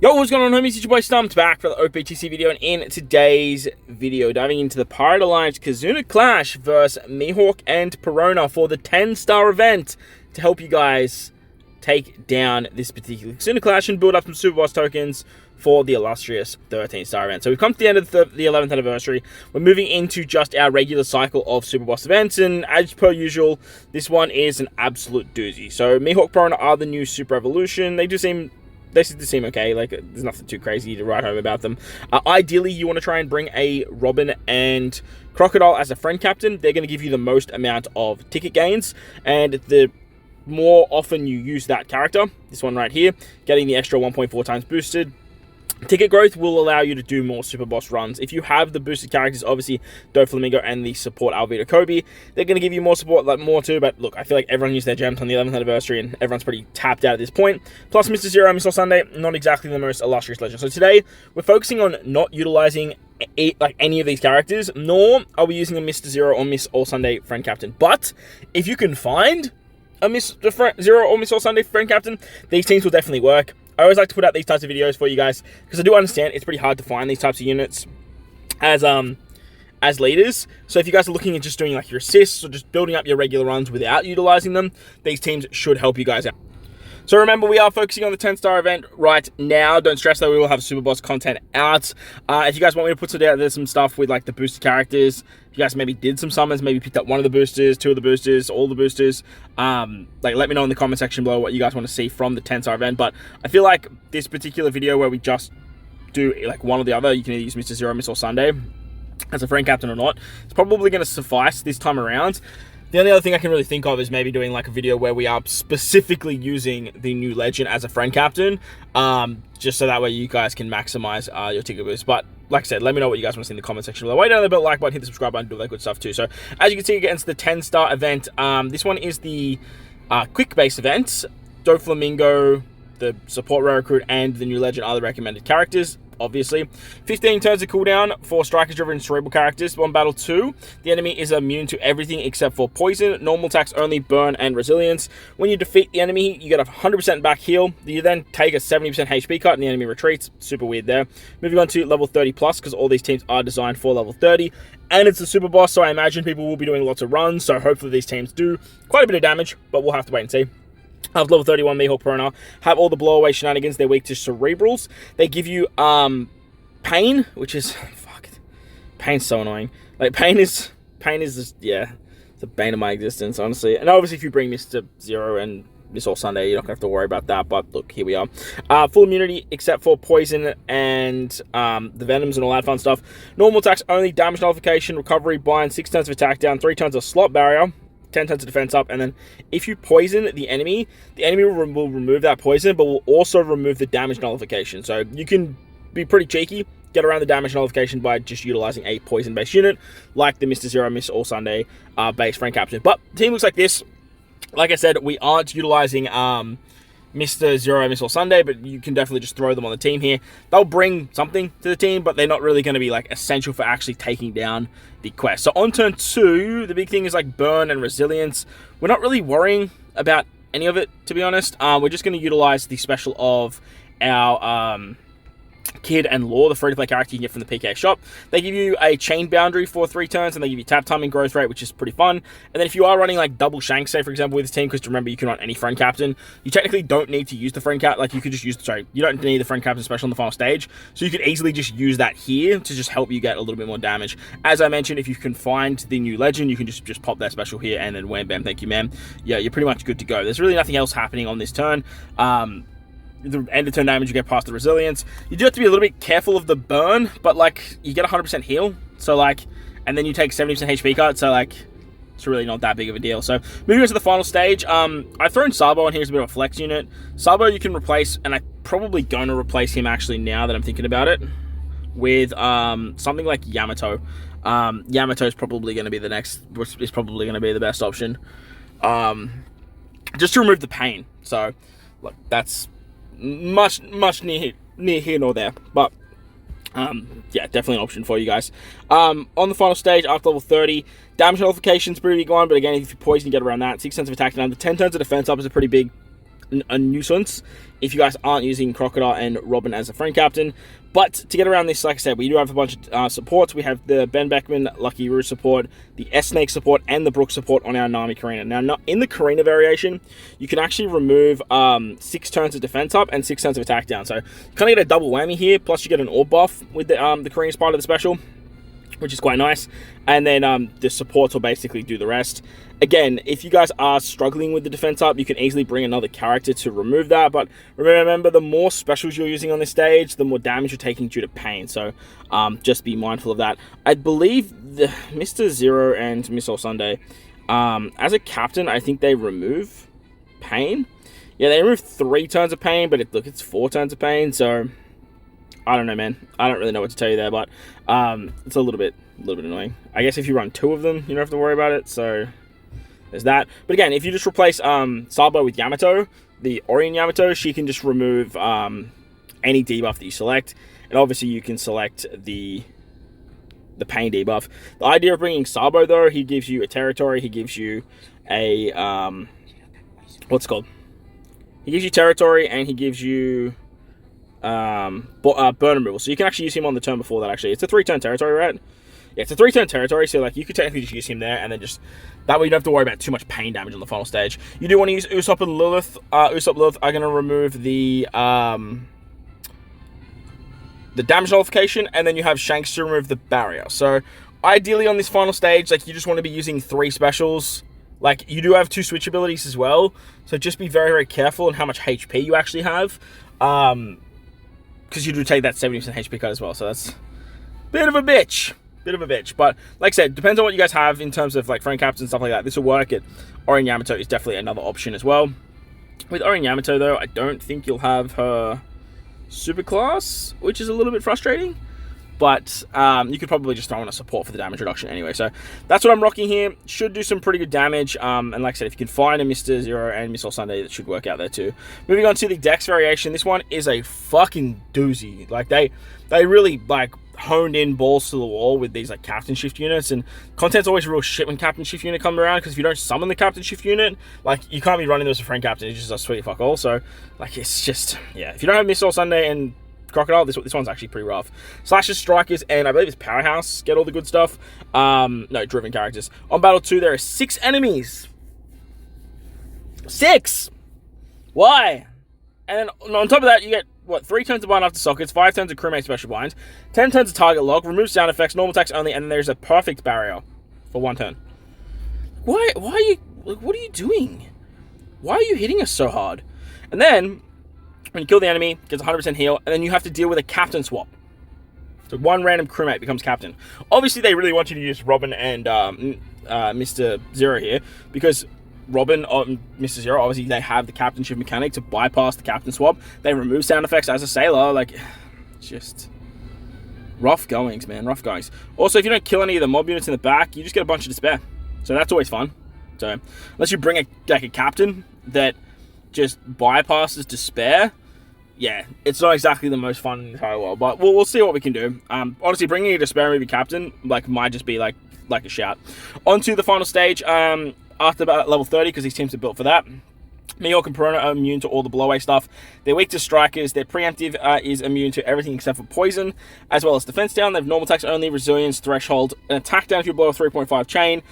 Yo, what's going on, homies? It's your boy Stumped back for the OPTC video, and in today's video, diving into the Pirate Alliance Kizuna Clash versus Mihawk and Perona for the 10-star event to help you guys take down this particular Kizuna Clash and build up some Super Boss tokens for the illustrious 13-star event. So we've come to the end of the 11th anniversary. We're moving into just our regular cycle of Super Boss events, and as per usual, this one is an absolute doozy. So Mihawk Perona are the new Super Evolution. They seem okay. Like, there's nothing too crazy to write home about them. Ideally, you want to try and bring a Robin and Crocodile as a friend captain. They're going to give you the most amount of ticket gains, and the more often you use that character, this one right here, getting the extra 1.4 times boosted, ticket growth will allow you to do more Super Boss runs. If you have the boosted characters, obviously Doflamingo and the support Alvito Kobe, they're going to give you more support, like more too, but look, I feel like everyone used their gems on the 11th anniversary and everyone's pretty tapped out at this point. Plus Mr. Zero and Miss Sunday, not exactly the most illustrious legend. So today, we're focusing on not utilizing any of these characters, nor are we using a Mr. Zero or Miss All Sunday friend captain. But if you can find a Mr. Zero or Miss All Sunday friend captain, these teams will definitely work. I always like to put out these types of videos for you guys because I do understand it's pretty hard to find these types of units as leaders. So if you guys are looking at just doing like your assists or just building up your regular runs without utilizing them, these teams should help you guys out. So remember, we are focusing on the 10-star event right now. Don't stress though, we will have Super Boss content out. If you guys want me to put some stuff with like the boosted characters, if you guys maybe did some summons, maybe picked up one of the boosters, two of the boosters, all the boosters, like let me know in the comment section below what you guys want to see from the 10-star event. But I feel like this particular video where we just do like one or the other, you can either use Mr. Zero, Miss or Sunday as a friend captain or not, it's probably going to suffice this time around. The only other thing I can really think of is maybe doing like a video where we are specifically using the new legend as a friend captain, just so that way you guys can maximize your ticket boost. But like I said, let me know what you guys want to see in the comment section below. Way down the bell, like button, hit the subscribe button, do that good stuff too. So as you can see, it gets into the 10-star event. This one is the quick base event. Doflamingo, the support rare recruit, and the new legend are the recommended characters. Obviously, 15 turns of cooldown for strikers driven cerebral characters. 1 battle 2. The enemy is immune to everything except for poison, normal attacks only, burn, and resilience. When you defeat the enemy, you get a 100% back heal. You then take a 70% HP cut and the enemy retreats. Super weird there. Moving on to level 30 plus, because all these teams are designed for level 30. And it's a super boss, so I imagine people will be doing lots of runs. So hopefully these teams do quite a bit of damage, but we'll have to wait and see. Level 31, Mihawk Perona have all the blowaway shenanigans. They're weak to cerebrals. They give you pain, which is pain's so annoying. Like pain is just, yeah, it's the bane of my existence, honestly. And obviously, if you bring Mr. Zero and Miss All Sunday, you're not gonna have to worry about that. But look, here we are. Full immunity except for poison and the venoms and all that fun stuff. Normal attacks only, damage nullification, recovery, bind, 6 turns of attack down, 3 turns of slot barrier, 10 turns of defense up, and then if you poison the enemy will remove that poison, but will also remove the damage nullification. So you can be pretty cheeky, get around the damage nullification by just utilizing a poison-based unit, like the Mr. Zero, Miss All Sunday base friend captain. But the team looks like this. Like I said, we aren't utilizing Mr. Zero, Miss All Sunday, but you can definitely just throw them on the team here. They'll bring something to the team, but they're not really going to be like essential for actually taking down the quest. So on turn 2, the big thing is like burn and resilience. We're not really worrying about any of it, to be honest. We're just going to utilize the special of our Kid and Law, the free-to-play character you can get from the PK shop. They give you a chain boundary for 3 turns, and they give you tap time and growth rate, which is pretty fun. And then if you are running like double shank, say for example with this team, because remember you can run any friend captain, you technically don't need to use the friend cap. Like you could just use, you don't need the friend captain special on the final stage, so you could easily just use that here to just help you get a little bit more damage. As I mentioned, if you can find the new legend, you can just pop that special here, and then wham bam, thank you ma'am. Yeah, you're pretty much good to go. There's really nothing else happening on this turn. The end of turn damage, you get past the resilience. You do have to be a little bit careful of the burn, but like you get 100% heal, so like, and then you take 70% HP cut, so like it's really not that big of a deal. So moving on to the final stage, I've thrown Sabo in here as a bit of a flex unit. Sabo you can replace, and I'm probably going to replace him actually now that I'm thinking about it, with something like Yamato. Yamato is probably going to be the next, is probably going to be the best option, just to remove the pain. So look, that's much near here nor there, but yeah, definitely an option for you guys. On the final stage, after level 30, damage nullification's pretty big one, but again, if you poison, you get around that. 6 turns of attack down, the 10 turns of defense up is a pretty big a nuisance if you guys aren't using Crocodile and Robin as a friend captain. But to get around this, like I said, we do have a bunch of supports. We have the Ben Beckman, Lucky Roo support, the S-Snake support, and the Brook support on our Nami Karina. Now, in the Karina variation, you can actually remove 6 turns of defense up and 6 turns of attack down. So you kind of get a double whammy here, plus you get an orb buff with the Karina's part of the special, which is quite nice. And then the supports will basically do the rest. Again, if you guys are struggling with the defense up, you can easily bring another character to remove that. But remember, the more specials you're using on this stage, the more damage you're taking due to pain. So just be mindful of that. I believe the Mr. Zero and Miss All Sunday, as a captain, I think they remove pain. Yeah, they remove 3 turns of pain, but look, it's 4 turns of pain. So I don't know, man. I don't really know what to tell you there, but it's a little bit annoying. I guess if you run 2 of them, you don't have to worry about it. So there's that. But again, if you just replace Sabo with Yamato, the Orion Yamato, she can just remove any debuff that you select. And obviously you can select the pain debuff. The idea of bringing Sabo, though, he gives you a territory. He gives you a what's it called? He gives you territory, and he gives you burn removal. So you can actually use him on the turn before that. Actually, it's a 3-turn territory, right? Yeah, it's a 3-turn territory, so like you could technically just use him there, and then just that way you don't have to worry about too much pain damage on the final stage. You do want to use Usopp and Lilith. Usopp and Lilith are going to remove the damage nullification, and then you have Shanks to remove the barrier. So ideally on this final stage, like you just want to be using 3 specials. Like you do have 2 switch abilities as well, so just be very, very careful on how much HP you actually have, because you do take that 70% HP cut as well. So that's a bit of a bitch. But like I said, depends on what you guys have in terms of like friend captains and stuff like that. This will work. Orion Yamato is definitely another option as well. With Orion Yamato, though, I don't think you'll have her super class, which is a little bit frustrating. But you could probably just throw in a support for the damage reduction anyway. So that's what I'm rocking here. Should do some pretty good damage. And like I said, if you can find a Mr. Zero and Miss All Sunday, that should work out there too. Moving on to the Dex variation. This one is a fucking doozy. Like they really like honed in balls to the wall with these like captain shift units, and content's always real shit when captain shift unit come around, because if you don't summon the captain shift unit, like you can't be running those as a friend captain. It's just a sweet fuck all. So like it's just, yeah, if you don't have Miss All Sunday and Crocodile, this one's actually pretty rough. Slashers, Strikers, and I believe it's Powerhouse get all the good stuff. No, driven characters. On Battle 2, there are 6 enemies. 6! Why? And then on top of that, you get, 3 turns of bind after sockets, 5 turns of crewmate special bind, 10 turns of target lock, remove sound effects, normal attacks only, and then there's a perfect barrier for 1 turn. Why are you, like, what are you doing? Why are you hitting us so hard? And then when you kill the enemy, gets 100% heal, and then you have to deal with a captain swap. So 1 random crewmate becomes captain. Obviously, they really want you to use Robin and Mr. Zero here, because Robin or Mr. Zero, obviously, they have the captainship mechanic to bypass the captain swap. They remove sound effects as a sailor. Like, just rough goings, man. Rough goings. Also, if you don't kill any of the mob units in the back, you just get a bunch of despair. So that's always fun. So unless you bring a captain that just bypasses despair, yeah, it's not exactly the most fun in the entire world, but we'll see what we can do. Honestly, bringing a despair movie captain like might just be like a shout. On to the final stage. After about level 30, because these teams are built for that. Mihawk and Perona are immune to all the blowaway stuff. They're weak to strikers. Their preemptive is immune to everything except for poison, as well as defense down. They have normal attacks only, resilience, threshold, an attack down if you blow a 3.5 chain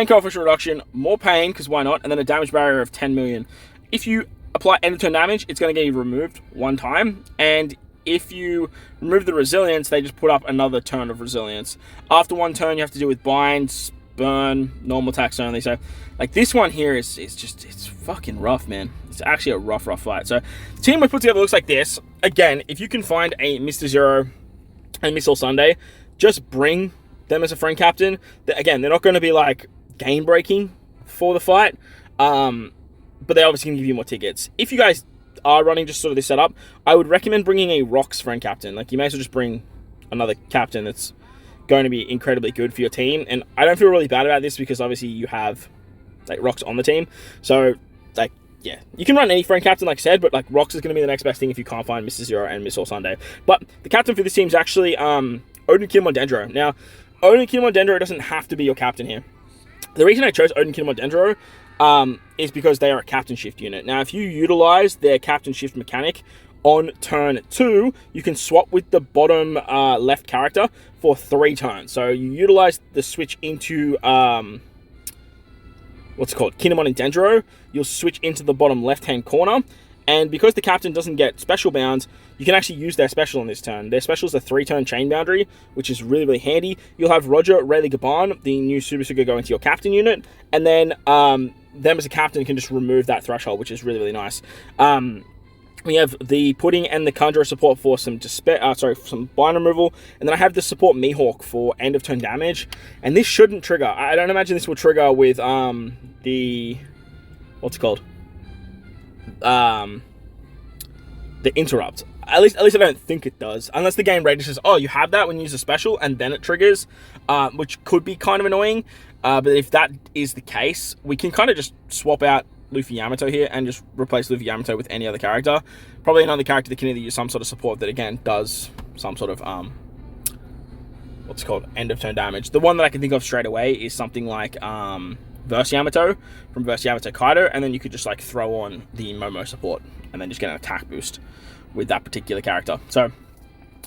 coefficient reduction, more pain, because why not, and then a damage barrier of 10 million. If you apply end of turn damage, it's going to get you removed 1 time, and if you remove the resilience, they just put up another turn of resilience. After 1 turn, you have to deal with binds, burn, normal attacks only. So like this one here is just, it's fucking rough, man. It's actually a rough fight. So the team we put together looks like this. Again, if you can find a Mr. Zero and Miss All Sunday, just bring them as a friend captain. Again, they're not going to be like game breaking for the fight, but they obviously can give you more tickets. If you guys are running just sort of this setup, I would recommend bringing a Rocks friend captain. Like you may as well just bring another captain that's going to be incredibly good for your team. And I don't feel really bad about this, because obviously you have like Rocks on the team. So like, yeah, you can run any friend captain, like I said, but like Rocks is going to be the next best thing if you can't find Mr. Zero and Miss All Sunday. But the captain for this team is actually Odin Kinemon Dendro. Now, Odin Kinemon Dendro doesn't have to be your captain here. The reason I chose Odin Kinemon Dendro is because they are a captain shift unit. Now, if you utilize their captain shift mechanic on turn 2, you can swap with the bottom left character for 3 turns. So you utilize the switch into what's it called, Kinemon and Dendro. You'll switch into the bottom left-hand corner, and because the captain doesn't get special bounds, you can actually use their special on this turn. Their special is a 3-turn chain boundary, which is really, really handy. You'll have Roger Rayleigh Gaban, the new Super Suga, go into your captain unit, and then them as a captain can just remove that threshold, which is really, really nice. We have the Pudding and the Conjurer support for some some blind removal, and then I have the support Mihawk for end of turn damage, and this shouldn't trigger. I don't imagine this will trigger with the what's it called, the interrupt. At least I don't think it does, unless the game registers, oh, you have that when you use a special, and then it triggers, which could be kind of annoying. But if that is the case, we can kind of just swap out Luffy Yamato here and just replace Luffy Yamato with any other character. Probably another character that can either use some sort of support that, again, does some sort of, what's it called, end of turn damage. The one that I can think of straight away is something like Verse Yamato from Verse Yamato Kaido, and then you could just like throw on the Momo support and then just get an attack boost with that particular character. So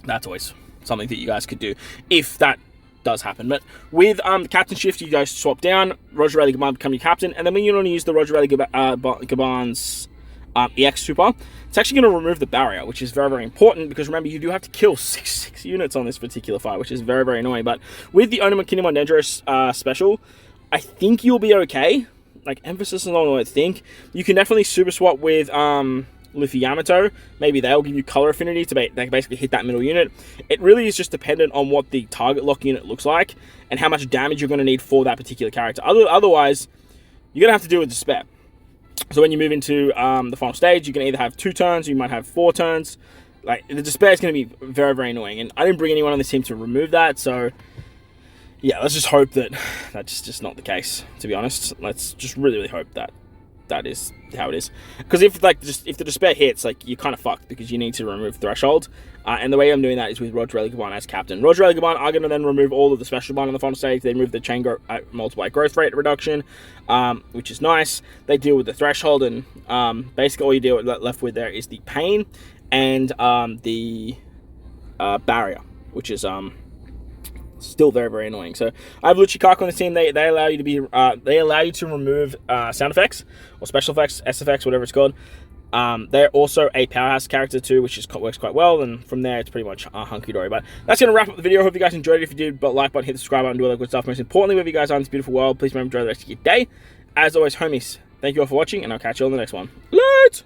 that's always something that you guys could do if that does happen. But with captain shift, you guys swap down, Roger Rayleigh Gaban become your captain, and then when you want to use the Roger Rayleigh Gaban's EX Super, it's actually going to remove the barrier, which is very, very important, because remember, you do have to kill 6 units on this particular fight, which is very, very annoying. But with the Onuma Kinemon Dendro special, I think you'll be okay. Like, emphasis on what I think. You can definitely super swap with Luffy Yamato. Maybe they'll give you color affinity to basically hit that middle unit. It really is just dependent on what the target lock unit looks like and how much damage you're going to need for that particular character. Otherwise, you're going to have to deal with despair. So when you move into the final stage, you can either have 2 turns, or you might have 4 turns. Like, the despair is going to be very, very annoying. And I didn't bring anyone on this team to remove that, so yeah, let's just hope that that's just not the case, to be honest. Let's just really, really hope that that is how it is. Because if the despair hits, like, you're kind of fucked, because you need to remove threshold. And the way I'm doing that is with Roger Rayleigh Gaban as captain. Roger Rayleigh Gaban are going to then remove all of the special bond on the final stage. They remove the chain multiply growth rate reduction, which is nice. They deal with the threshold, and basically all you deal left with there is the pain and the barrier, which is still very, very annoying. So I have Luchikaku on the team. They allow you to be they allow you to remove sound effects or special effects, SFX, whatever it's called. They're also a powerhouse character too, which works quite well, and from there it's pretty much hunky-dory. But that's going to wrap up the video. Hope you guys enjoyed it. If you did, like button, hit the subscribe button, do all that good stuff. Most importantly, wherever you guys are in this beautiful world, please remember to enjoy the rest of your day. As always, homies, thank you all for watching, and I'll catch you on the next one. Let's